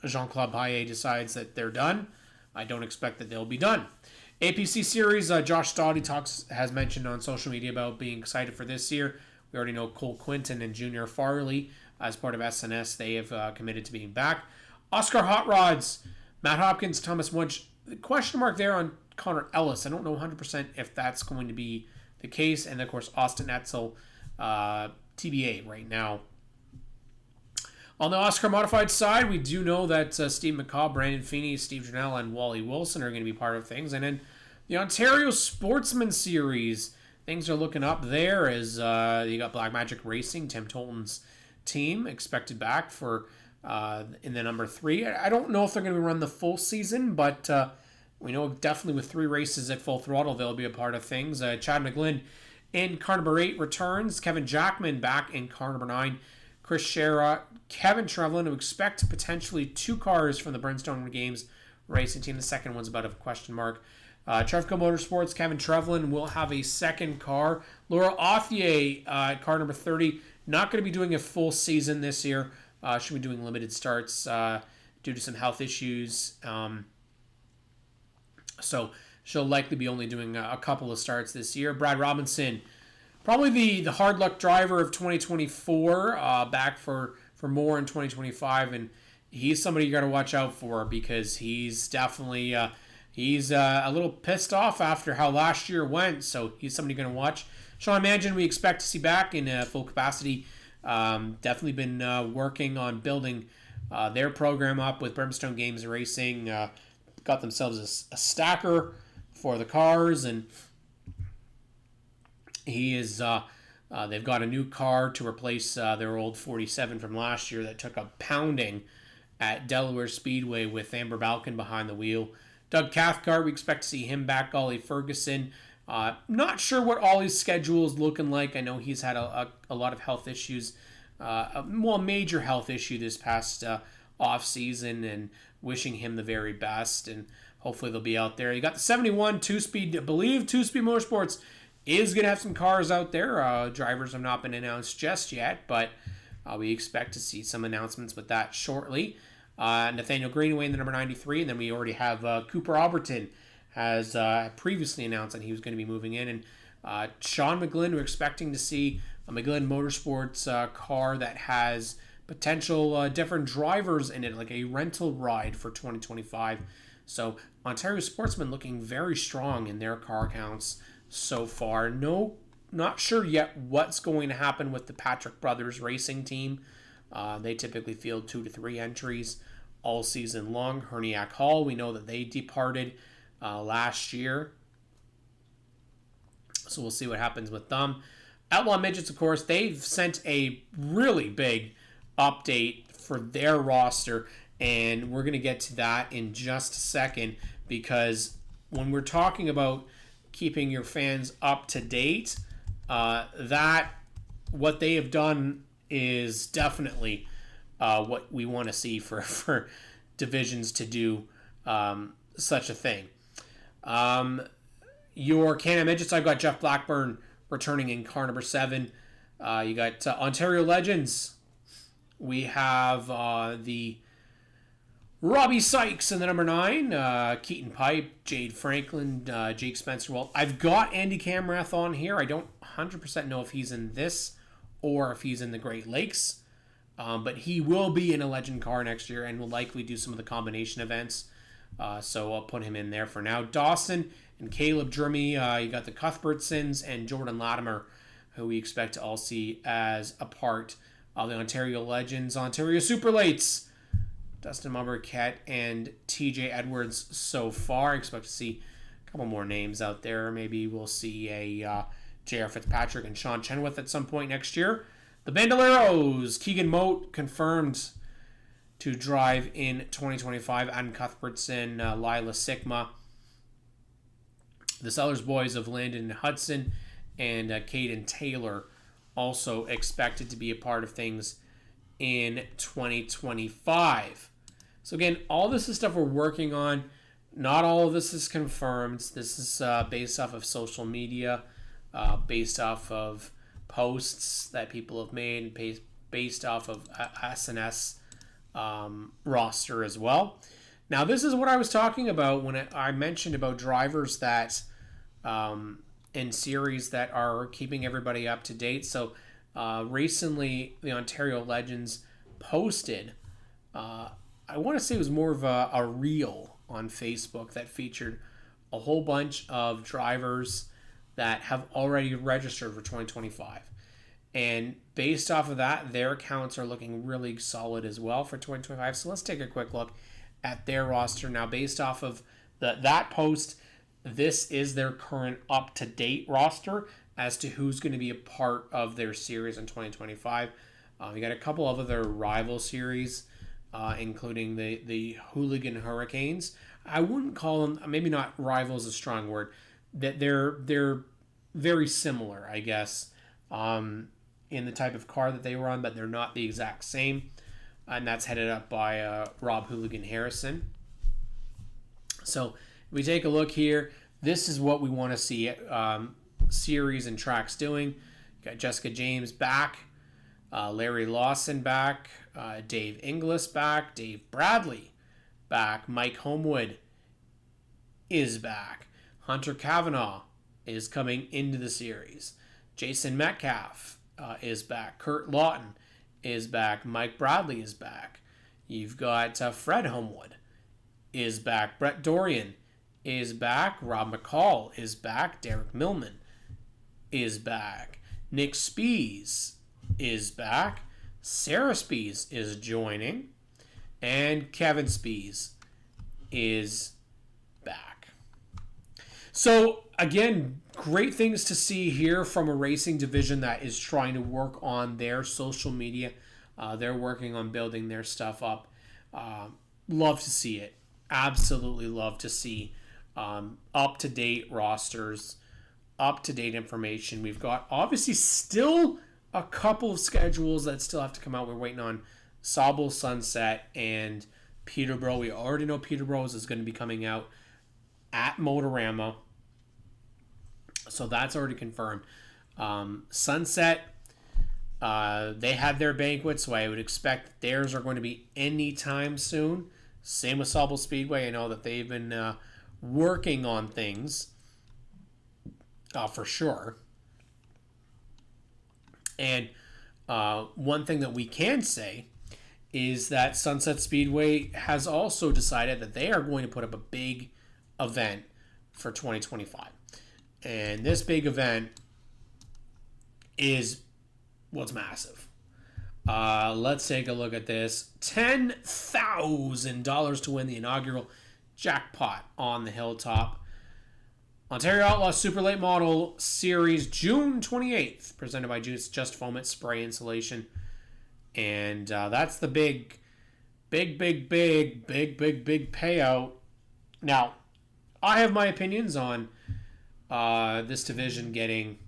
Jean-Claude Paillet decides that they're done, I don't expect that they'll be done. APC Series, Josh Stoddy has mentioned on social media about being excited for this year. We already know Cole Quinton and Junior Farley, as part of SNS, they have committed to being back. Oscar Hot Rods, Matt Hopkins, Thomas Munch. The question mark there on Connor Ellis. I don't know 100% if that's going to be the case. And, of course, Austin Etzel, TBA right now. On the Oscar Modified side, we do know that Steve McCaw, Brandon Feeney, Steve Janelle, and Wally Wilson are going to be part of things. And then the Ontario Sportsman Series, things are looking up there as you got Black Magic Racing, Tim Tolton's team, expected back for in the number 3. I don't know if they're going to run the full season, but we know definitely with 3 races at full throttle, they'll be a part of things. Chad McGlynn in car number 8 returns. Kevin Jackman back in car number 9. Chris Shera, Kevin Trevlin, who expect potentially 2 cars from the Brimstone Games racing team. The second one's about a question mark. Trevco Motorsports, Kevin Trevlin will have a second car. Laura Authier, car number 30, not going to be doing a full season this year. She'll be doing limited starts due to some health issues. So she'll likely be only doing a couple of starts this year. Brad Robinson, probably the hard luck driver of 2024, back for more in 2025, and he's somebody you got to watch out for because he's definitely he's a little pissed off after how last year went, so he's somebody you're going to watch. Sean Mangan, we expect to see back in full capacity. Definitely been working on building their program up with Brimstone Games Racing. Got themselves a stacker for the cars, and he is. They've got a new car to replace their old 47 from last year that took a pounding at Delaware Speedway with Amber Balkan behind the wheel. Doug Cathcart, we expect to see him back. Ollie Ferguson. Not sure what Ollie's schedule is looking like. I know he's had a lot of health issues. A major health issue this past off season, and wishing him the very best, and hopefully they'll be out there. You got the 71 2-speed, I believe 2-speed Motorsports is going to have some cars out there. Drivers have not been announced just yet, but we expect to see some announcements with that shortly. Nathaniel Greenaway in the number 93, and then we already have Cooper Alberton has previously announced that he was going to be moving in, and Sean McGlynn, we're expecting to see a McGlynn Motorsports car that has potential different drivers in it, like a rental ride for 2025. So Ontario Sportsman looking very strong in their car counts so far. Not sure yet what's going to happen with the Patrick Brothers racing team. They typically field 2 to 3 entries all season long. Herniac Hall, we know that they departed last year, so we'll see what happens with them. Outlaw Midgets, of course, they've sent a really big update for their roster, and we're going to get to that in just a second. because when we're talking about keeping your fans up to date, that what they have done is definitely what we want to see for divisions to do such a thing. Your Can-Am Midgets, I've got Jeff Blackburn returning in car number 7. You got Ontario Legends. We have the Robbie Sykes in the number 9. Keaton Pipe, Jade Franklin, Jake Spencer. Well, I've got Andy Camrath on here. I don't 100% know if he's in this or if he's in the Great Lakes. But he will be in a Legend car next year and will likely do some of the combination events. So I'll put him in there for now. Dawson and Caleb Drummy. You got the Cuthbertsons and Jordan Latimer, who we expect to all see as a part of the Ontario Legends. Ontario Superlates. Dustin Mumbercat and TJ Edwards so far. I expect to see a couple more names out there. Maybe we'll see a J.R. Fitzpatrick and Sean Chenoweth at some point next year. The Bandoleros. Keegan Moat confirmed to drive in 2025. Adam Cuthbertson, Lila Sigma. The Sellers Boys of Landon Hudson and Caden Taylor also expected to be a part of things in 2025. So again, all this is stuff we're working on. Not all of this is confirmed. This is based off of social media, based off of posts that people have made, and based off of SNS roster as well. Now, this is what I was talking about when I mentioned about drivers that in series that are keeping everybody up to date. So recently, the Ontario Legends posted, I want to say it was more of a reel on Facebook that featured a whole bunch of drivers that have already registered for 2025. And based off of that, their accounts are looking really solid as well for 2025. So let's take a quick look at their roster. Now, based off of that post, this is their current up-to-date roster as to who's going to be a part of their series in 2025. We got a couple of other rival series, including the Hooligan Hurricanes. I wouldn't call them, maybe not rival is a strong word, that they're very similar, I guess, in the type of car that they were on, but they're not the exact same. And that's headed up by Rob Hooligan Harrison. So if we take a look here, this is what we want to see series and tracks doing. You got Jessica James back, Larry Lawson back, Dave Inglis back, Dave Bradley back, Mike Homewood is back, Hunter Kavanaugh is coming into the series, Jason Metcalf is back, Kurt Lawton is back, Mike Bradley is back, you've got Fred Homewood is back, Brett Dorian is back, Rob McCall is back, Derek Millman is back, Nick Spees is back, Sarah Spees is joining, and Kevin Spees is back. So again, great things to see here from a racing division that is trying to work on their social media. They're working on building their stuff up. Love to see it. Absolutely love to see up-to-date rosters, up-to-date information. We've got obviously still a couple of schedules that still have to come out. We're waiting on Sauble, Sunset, and Peterborough. We already know Peterborough's is going to be coming out at Motorama. So that's already confirmed. Sunset, they had their banquet, so I would expect theirs are going to be anytime soon. Same with Sauble Speedway. I know that they've been working on things for sure. And one thing that we can say is that Sunset Speedway has also decided that they are going to put up a big event for 2025. And this big event is what's massive. Let's take a look at this. $10,000 to win the inaugural jackpot on the Hilltop. Ontario Outlaw Super Late Model Series, June 28th, presented by Just Foam It Spray Insulation. And that's the big payout. Now, I have my opinions on this division getting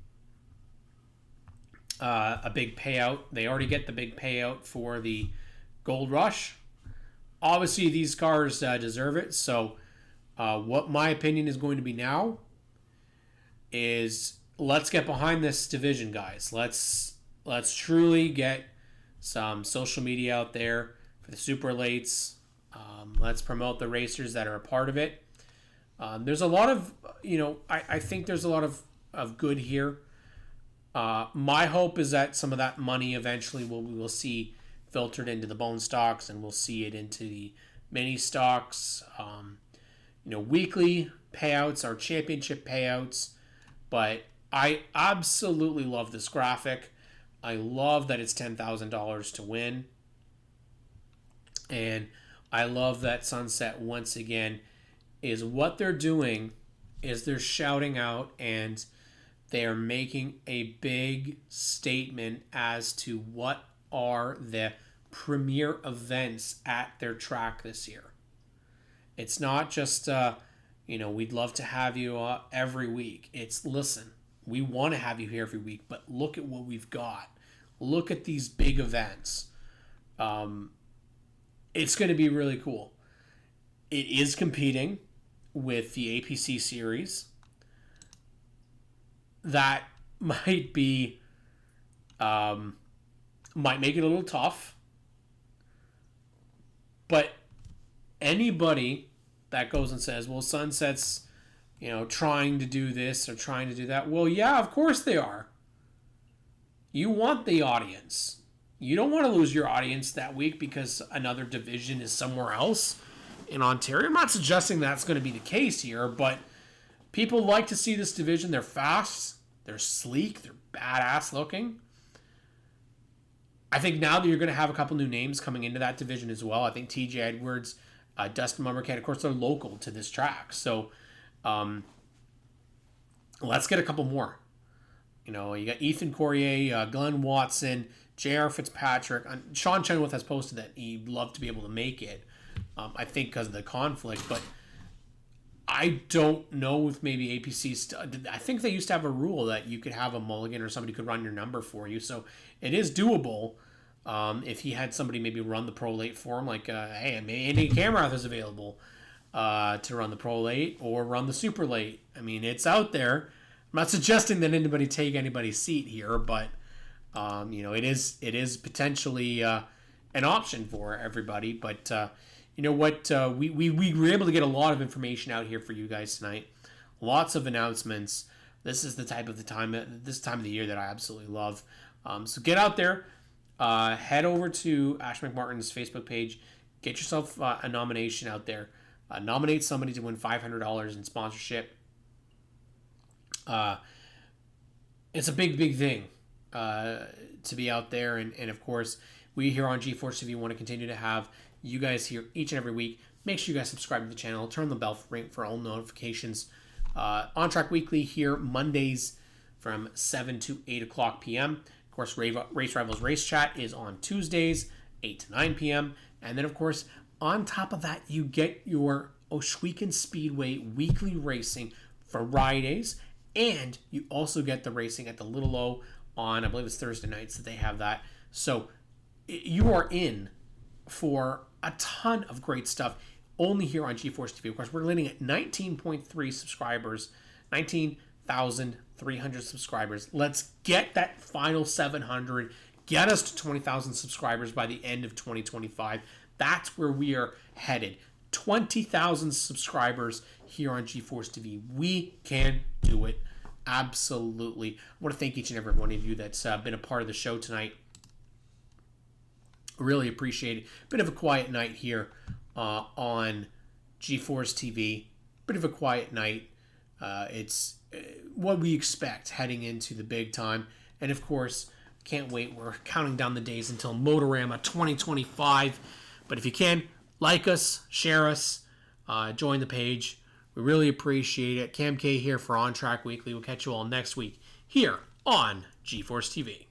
a big payout. They already get the big payout for the Gold Rush. Obviously, these cars deserve it. So, what my opinion is going to be now is let's get behind this division, guys. Let's truly get some social media out there for the super lates. Let's promote the racers that are a part of it. There's a lot of, I think there's a lot of good here. My hope is that some of that money eventually we will see filtered into the bone stocks, and we'll see it into the mini stocks, weekly payouts, our championship payouts. But I absolutely love this graphic. I love that it's $10,000 to win. And I love that Sunset, once again, is what they're doing is they're shouting out and they are making a big statement as to what are the premier events at their track this year. It's not just, we'd love to have you every week. It's, listen, we want to have you here every week, but look at what we've got. Look at these big events. It's going to be really cool. It is competing with the APC series. That might be, might make it a little tough. But anybody that goes and says, well, Sunset's, trying to do this or trying to do that. Well, yeah, of course they are. You want the audience. You don't want to lose your audience that week because another division is somewhere else in Ontario. I'm not suggesting that's going to be the case here, but people like to see this division. They're fast. They're sleek. They're badass looking. I think now that you're going to have a couple new names coming into that division as well. I think TJ Edwards, Dustin Mummercat, of course, they're local to this track. So let's get a couple more. You got Ethan Courier, Glenn Watson, J.R. Fitzpatrick. Sean Chenoweth has posted that he'd love to be able to make it, I think because of the conflict. But I don't know if maybe APC... I think they used to have a rule that you could have a mulligan or somebody could run your number for you. So it is doable if he had somebody maybe run the Pro Late for him. Like, hey, maybe Andy Kamarath is available to run the Pro Late or run the Super Late. I mean, it's out there. I'm not suggesting that anybody take anybody's seat here, but it is potentially an option for everybody. But you know what? We were able to get a lot of information out here for you guys tonight. Lots of announcements. This is this time of the year that I absolutely love. So get out there, head over to Ash McMartin's Facebook page, get yourself a nomination out there. Nominate somebody to win $500 in sponsorship. It's a big thing to be out there, and of course we here on GeForce TV want to continue to have you guys here each and every week. Make sure you guys subscribe to the channel, turn the bell for all notifications. ONTrack Weekly here Mondays from 7 to 8 o'clock p.m. Of course, Race Rivals Race Chat is on Tuesdays 8 to 9 p.m. And then of course on top of that you get your Oshweekend Speedway weekly racing Fridays. And you also get the racing at the Little O on, I believe it's Thursday nights that they have that. So you are in for a ton of great stuff only here on GeForce TV. Of course, we're landing at 19.3 subscribers, 19,300 subscribers. Let's get that final 700. Get us to 20,000 subscribers by the end of 2025. That's where we are headed. 20,000 subscribers here on GeForce TV. We can do it. Absolutely. I want to thank each and every one of you that's been a part of the show tonight. Really appreciate it. Bit of a quiet night here on GeForce TV. Bit of a quiet night. It's what we expect heading into the big time. And of course, can't wait. We're counting down the days until Motorama 2025. But if you can, like us, share us, join the page. We really appreciate it. Cam K here for ONTrack Weekly. We'll catch you all next week here on GeForce TV.